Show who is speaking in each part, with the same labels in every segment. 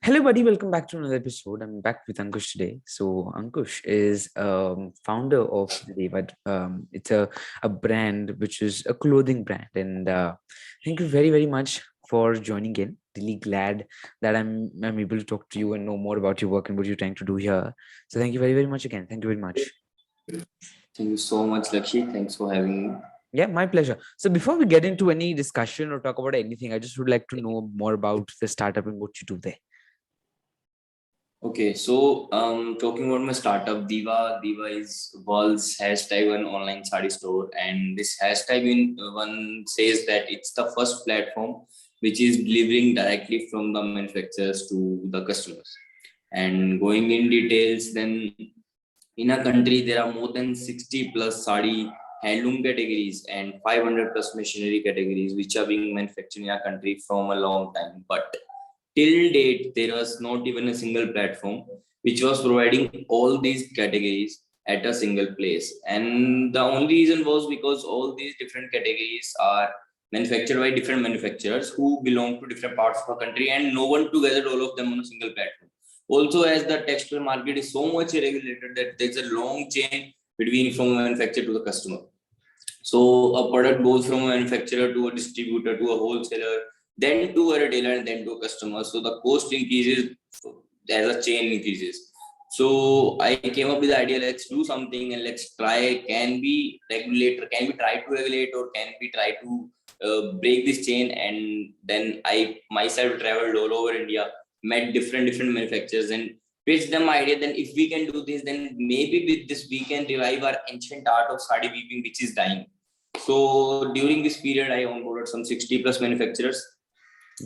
Speaker 1: Hello, buddy. Welcome back to another episode. I'm back with Ankush today. So, Ankush is founder of Deva. It's a brand which is a clothing brand. And thank you very, very much for joining in. Really glad that I'm able to talk to you and know more about your work and what you're trying to do here. So, thank you very, very much again. Thank you very much.
Speaker 2: Thank you so much, Lakshi. Thanks for having me.
Speaker 1: Yeah, my pleasure. So, before we get into any discussion or talk about anything, I just would like to know more about the startup and what you do there.
Speaker 2: Okay, so talking about my startup, Diva is world's hashtag one online sari store, and this hashtag one says that it's the first platform which is delivering directly from the manufacturers to the customers. And going in details, then in a country there are more than 60 plus sari handloom categories and 500 plus machinery categories which are being manufactured in a country from a long time, but till date, there was not even a single platform which was providing all these categories at a single place. And the only reason was because all these different categories are manufactured by different manufacturers who belong to different parts of the country, and no one to gather all of them on a single platform. Also, as the textile market is so much regulated that there's a long chain between from a manufacturer to the customer. So a product goes from a manufacturer to a distributor to a wholesaler, then to a retailer, and then to a customer. So the cost increases as a chain increases. So I came up with the idea, let's do something and let's try, can we try to regulate, or can we try to break this chain? And then I myself traveled all over India, met different manufacturers and pitched them idea. Then if we can do this, then maybe with this we can revive our ancient art of sari weaving, which is dying. So during this period, I onboarded some 60 plus manufacturers,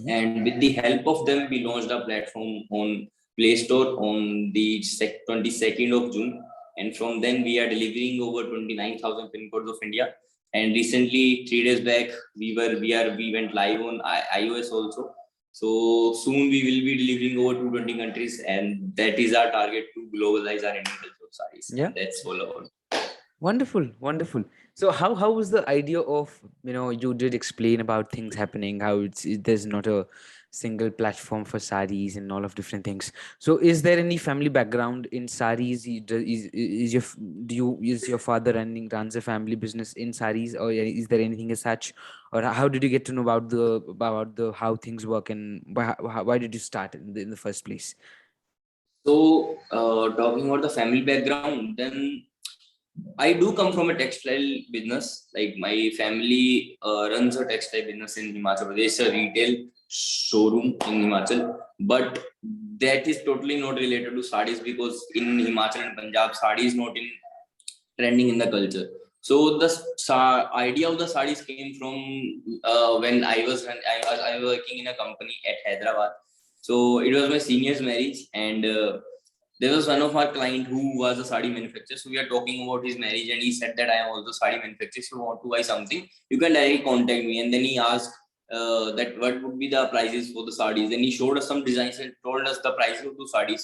Speaker 2: and with the help of them, we launched a platform on Play Store on the 22nd of June. And from then, we are delivering over 29,000 pin codes of India. And recently, 3 days back, we went live on iOS also. So soon we will be delivering over 220 countries, and that is our target to globalize our Indian culture of sarees.
Speaker 1: Yeah,
Speaker 2: that's all about.
Speaker 1: wonderful, wonderful. So how was the idea of, you did explain about things happening, how there's not a single platform for saris and all of different things. So is there any family background in saris? Is your father runs a family business in saris, or is there anything as such? Or how did you get to know about the how things work, and why did you start in the first place?
Speaker 2: So, talking about the family background, then I do come from a textile business. Like my family runs a textile business in Himachal Pradesh, a retail showroom in Himachal. But that is totally not related to sarees, because in Himachal and Punjab, sari is not in trending in the culture. So the idea of the sarees came from when I was working in a company at Hyderabad. So it was my senior's marriage, and there was one of our client who was a sari manufacturer. So we are talking about his marriage, and he said that I am also sari manufacturer. So want to buy something, you can directly contact me. And then he asked that what would be the prices for the sarees. Then he showed us some designs and told us the prices of the sarees.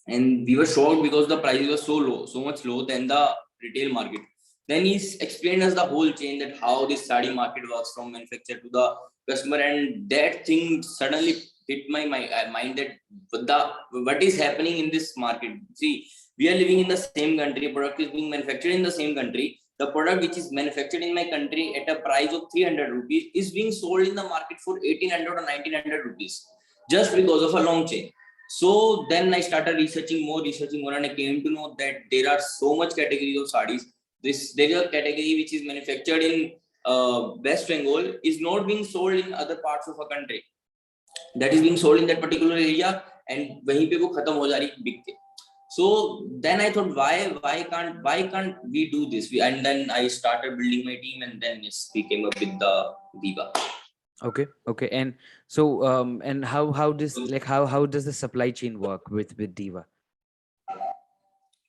Speaker 2: And we were shocked because the prices were so low, so much low than the retail market. Then he explained us the whole chain, that how this sari market works from manufacturer to the customer, and that thing suddenly hit my mind that what is happening in this market. See, we are living in the same country, product is being manufactured in the same country. The product which is manufactured in my country at a price of 300 rupees is being sold in the market for 1800 or 1900 rupees, just because of a long chain. So then I started researching more, and I came to know that there are so much categories of sarees. There is a category which is manufactured in West Bengal is not being sold in other parts of a country. That is being sold in that particular area, and वहीं पे वो खत्म हो जा रही बिक के. So then I thought, why can't we do this? And then I started building my team, and then yes, we came up with the Diva.
Speaker 1: Okay. And so and how does how does the supply chain work with Diva?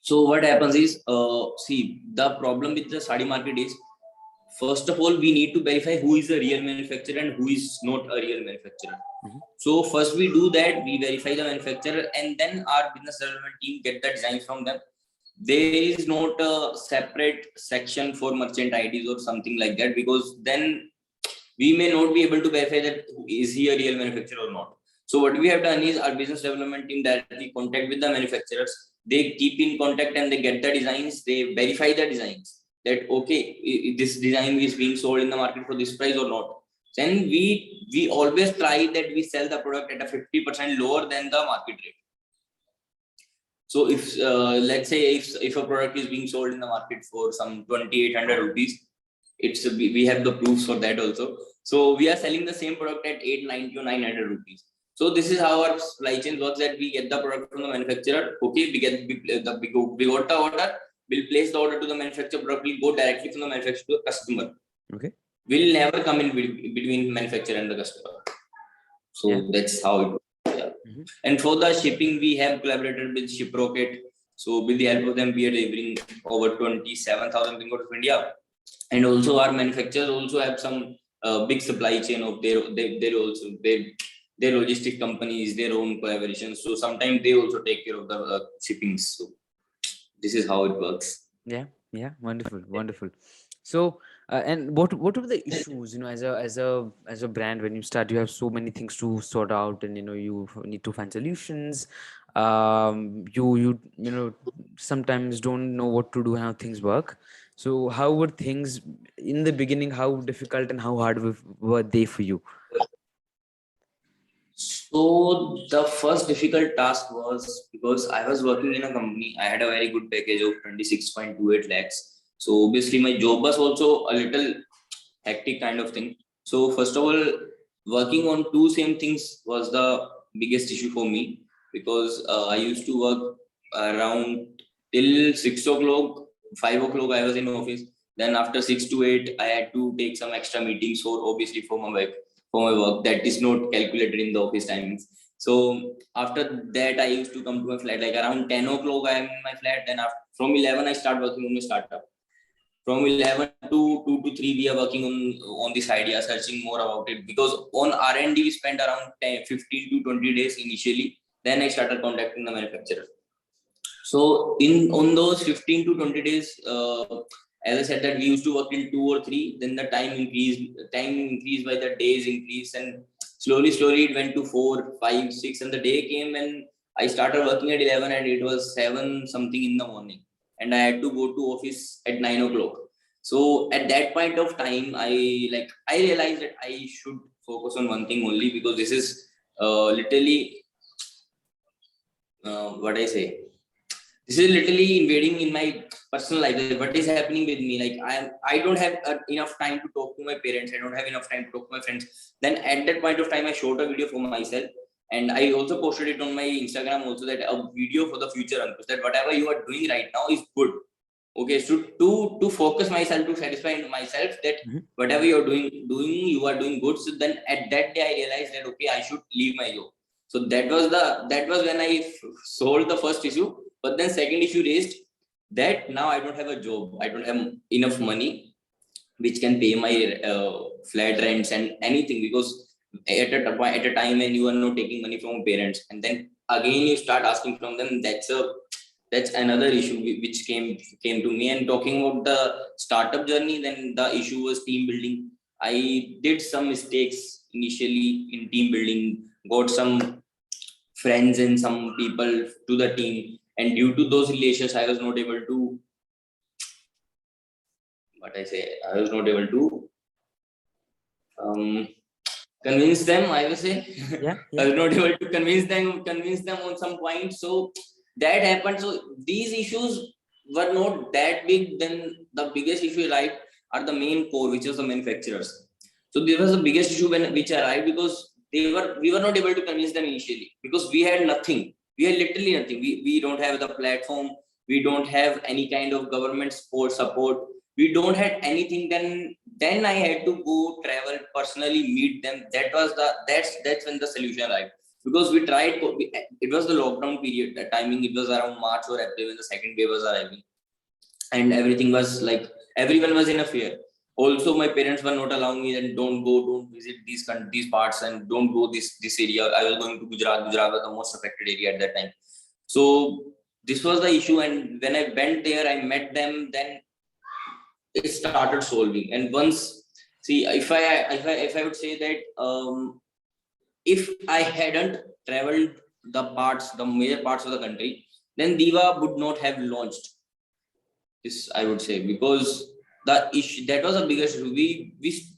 Speaker 2: So what happens is, see, the problem with the sari market is, first of all, we need to verify who is a real manufacturer and who is not a real manufacturer. So first we do that, we verify the manufacturer, and then our business development team get the designs from them. There is not a separate section for merchant IDs or something like that, because then we may not be able to verify that is he a real manufacturer or not. So what we have done is our business development team directly contact with the manufacturers. They keep in contact and they get the designs. They verify the designs that okay, this design is being sold in the market for this price or not. Then we always try that we sell the product at a 50% lower than the market rate. So if let's say if a product is being sold in the market for some 2,800 rupees, we have the proofs for that also. So we are selling the same product at 890 or 900 rupees. So this is how our supply chain works, that we get the product from the manufacturer. Okay, we got the order. We'll place the order to the manufacturer. Product will go directly from the manufacturer to the customer.
Speaker 1: Okay.
Speaker 2: We'll never come in between manufacturer and the customer. So that's how it works. And for the shipping, we have collaborated with Shiprocket. So with the help of them, we are delivering over 27,000 bingo to India. And also our manufacturers also have some big supply chain of their logistic companies, their own collaborations. So sometimes they also take care of the shipping. So this is how it works.
Speaker 1: Yeah, wonderful. So and what are the issues, as a brand, when you start, you have so many things to sort out, and you need to find solutions. You sometimes don't know what to do and how things work. So how were things in the beginning? How difficult and how hard were they for you?
Speaker 2: So the first difficult task was because I was working in a company. I had a very good package of 26.28 lakhs. So obviously my job was also a little hectic kind of thing. So first of all, working on two same things was the biggest issue for me, because I used to work around till 6 o'clock, 5 o'clock I was in office. Then after 6 to 8, I had to take some extra meetings for my work that is not calculated in the office timings. So after that, I used to come to my flat like around 10 o'clock. I am in my flat. Then from 11, I start working on my startup. From 11 to 2 to 3, we are working on this idea, searching more about it, because on R&D we spent around 15 to 20 days initially. Then I started contacting the manufacturer. So on those 15 to 20 days, as I said that we used to work till 2 or 3, then the time increased by the days increased, and slowly it went to 4, 5, 6, and the day came when I started working at 11 and it was 7 something in the morning, and I had to go to office at 9 o'clock. So at that point of time, I realized that I should focus on one thing only, because this is literally what I say. This is literally invading in my personal life. What is happening with me? Like I don't have enough time to talk to my parents. I don't have enough time to talk to my friends. Then at that point of time, I shot a video for myself, and I also posted it on my Instagram also, that a video for the future Ankush, that whatever you are doing right now is good. Okay, so to focus myself, to satisfy myself that whatever you're doing, you are doing good. So then at that day, I realized that okay, I should leave my job. So that was when I solved the first issue. But then second issue raised that now I don't have a job. I don't have enough money which can pay my flat rents and anything, because at a time when you are not taking money from parents, and then again you start asking from them, that's another issue which came to me. And talking about the startup journey, then the issue was team building. I did some mistakes initially in team building, got some friends and some people to the team, and due to those relations I was not able to convince them, I will say. I was not able to convince them on some point. So that happened. So these issues were not that big. Then the biggest issue, right, are the main core, which is the manufacturers. So this was the biggest issue which arrived, because we were not able to convince them initially, because we had nothing. We had literally nothing. We don't have the platform. We don't have any kind of government support. We don't have anything. Then I had to go travel personally, meet them. That's when the solution arrived, because we tried. It was the lockdown period. The timing, it was around March or April when the second wave was arriving, and everything was like everyone was in a fear. Also, my parents were not allowing me that don't visit these parts, and don't go this area. I was going to Gujarat. Gujarat was the most affected area at that time. So this was the issue, and when I went there, I met them. Then it started solving. And once, see, if I would say that if I hadn't traveled the major parts of the country, then Diva would not have launched this, I would say, because the issue that was a biggest issue.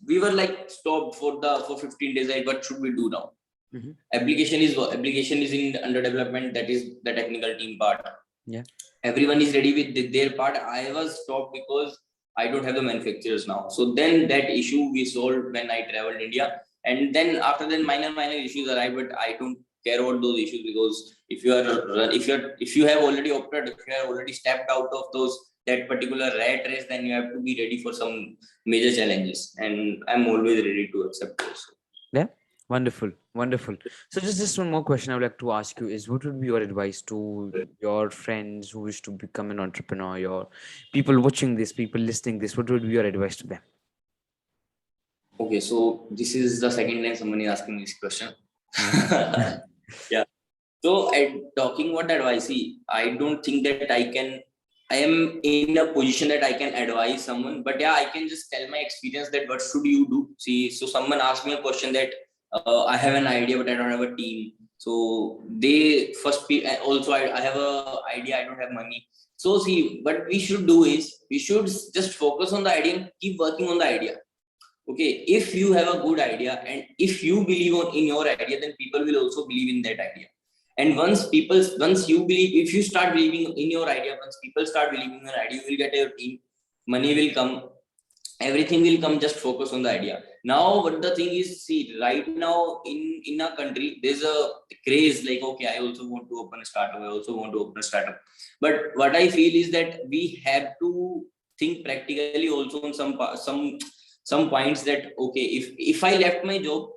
Speaker 2: We were like stopped for 15 days. Like, what should we do now?
Speaker 1: Mhm.
Speaker 2: Application is in under development. That is the technical team part.
Speaker 1: Yeah.
Speaker 2: Everyone is ready with their part. I was stopped because I don't have the manufacturers now. So then that issue we solved when I traveled India, and then after that minor issues arrived, but I don't care about those issues, because if you have already opted, if you have already stepped out of that particular rat race, then you have to be ready for some major challenges, and I'm always ready to accept those.
Speaker 1: Yeah. Wonderful. Wonderful. So just one more question I would like to ask you is, what would be your advice to your friends who wish to become an entrepreneur, your people watching this, people listening this, what would be your advice to them?
Speaker 2: Okay, so this is the second time someone is asking this question. Yeah. So, talking about advice, see, I don't think that I am in a position that I can advise someone, but yeah, I can just tell my experience that what should you do. See, so someone asked me a question that I have an idea, but I don't have a team. So they also I have a idea, I don't have money. So see, what we should do is we should just focus on the idea and keep working on the idea. Okay, if you have a good idea and if you believe in your idea, then people will also believe in that idea. And once you believe, if you start believing in your idea, once people start believing in your idea, you will get your team, money will come, everything will come. Just focus on the idea. Now what the thing is, see, right now in our country there's a craze like, okay, I also want to open a startup, I also want to open a startup. But what I feel is that we have to think practically also on some points, that okay, if I left my job,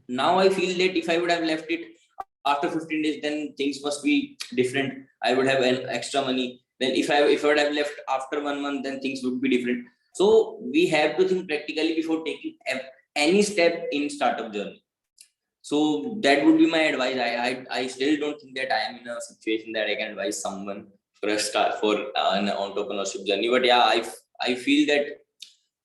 Speaker 2: now I feel that if I would have left it after 15 days, then things must be different. I would have an extra money. Then if I would have left after 1 month, then things would be different. So we have to think practically before taking any step in startup journey. So that would be my advice. I still don't think that I am in a situation that I can advise someone for a start for an entrepreneurship journey. But yeah, I feel that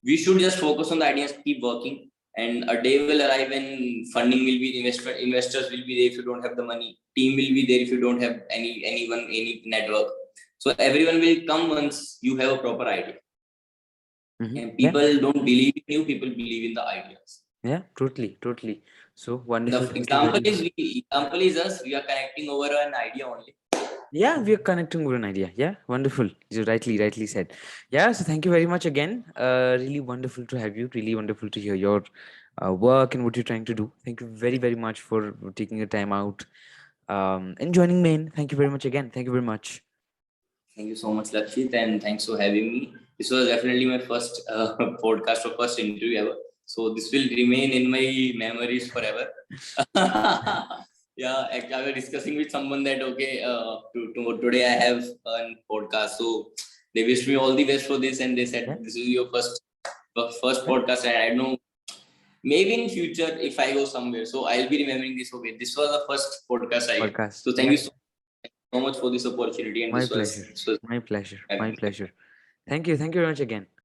Speaker 2: we should just focus on the ideas, keep working, and a day will arrive when funding will be investors will be there if you don't have the money, team will be there if you don't have any network. So everyone will come once you have a proper idea. And
Speaker 1: Yeah.
Speaker 2: people don't believe in you, people believe in the ideas.
Speaker 1: Yeah, totally. So
Speaker 2: The
Speaker 1: wonderful. Thank you
Speaker 2: example
Speaker 1: very
Speaker 2: is us, we are connecting over an idea only.
Speaker 1: Yeah, we are connecting with an idea. Yeah, wonderful. You rightly said. Yeah, so thank you very much again. Really wonderful to have you. Really wonderful to hear your work and what you're trying to do. Thank you very much for taking your time out and joining me in. Thank you very much again. Thank you very much.
Speaker 2: Thank you so much, Lakshit, and thanks for having me. This was definitely my first podcast or first interview ever. So this will remain in my memories forever. Yeah, I was discussing with someone that okay, today I have a podcast. So they wished me all the best for this, and they said this is your first podcast, and I don't know, maybe in future if I go somewhere, so I'll be remembering this. Okay, this was the first podcast I get. So thank you so much for this opportunity, and
Speaker 1: My
Speaker 2: this
Speaker 1: pleasure.
Speaker 2: was
Speaker 1: My pleasure. Thank you very much again.